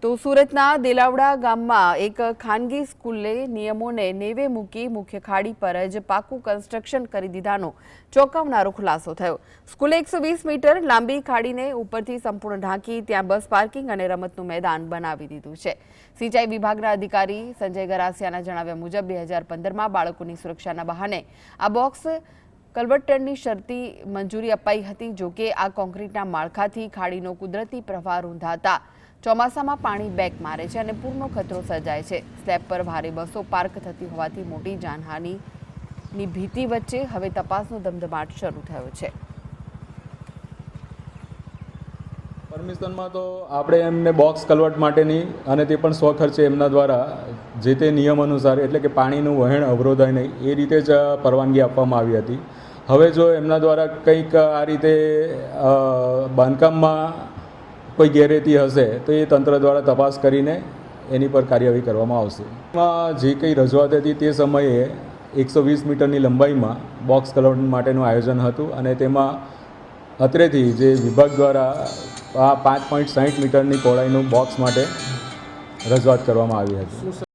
તો સુરતના દેલાવડા ગામમાં એક ખાનગી સ્કૂલે નિયમોને નેવે મૂકી મુખ્ય ખાડી પર જ પાકું કન્સ્ટ્રક્શન કરી દીધાનો ચોંકાવનારો ખુલાસો થયો। સ્કૂલે 120 મીટર લાંબી ખાડીને ઉપરથી સંપૂર્ણ ઢાંકી ત્યાં બસ પાર્કિંગ અને રમતનું મેદાન બનાવી દીધું છે। સિંચાઈ વિભાગના અધિકારી સંજય ગરાસિયાના જણાવ્યા મુજબ 2015માં બાળકોની સુરક્ષાના બહાને આ બોક્સ કલવટની શરતી મંજૂરી અપાઈ હતી। જોકે આ કોન્ક્રીટના માળખાથી ખાડીનો કુદરતી પ્રવાહ રૂંધાતા ચોમાસામાં પાણી બેક મારે છે અને પૂરનો ખતરો સર્જાય છે। સ્લેબ પર ભારે બસો પાર્ક થતી હોવાથી મોટી જાનહાનિની ભીતિ વચ્ચે હવે તપાસનો ધમધમાટ શરૂ થયો છે। પરમિશનમાં તો આપણે એમને બોક્સ કલવટ માટેની અને તે પણ સ્વખર્ચે એમના દ્વારા જે તે નિયમ અનુસાર એટલે કે પાણીનું વહેણ અવરોધાય નહીં એ રીતે જ પરવાનગી આપવામાં આવી હતી। હવે જો એમના દ્વારા કંઈક આ રીતે બાંધકામમાં કોઈ ગેરરીતિ હશે તો એ તંત્ર દ્વારા તપાસ કરીને એની પર કાર્યવાહી કરવામાં આવશે। એમાં જે કંઈ રજૂઆત હતી તે સમયે 120 મીટરની લંબાઈમાં બોક્સ કલવટ માટેનું આયોજન હતું અને તેમાં અત્રેથી જે વિભાગ દ્વારા 5.60 મીટરની પહોળાઈનું બોક્સ માટે રજૂઆત કરવામાં આવી હતી।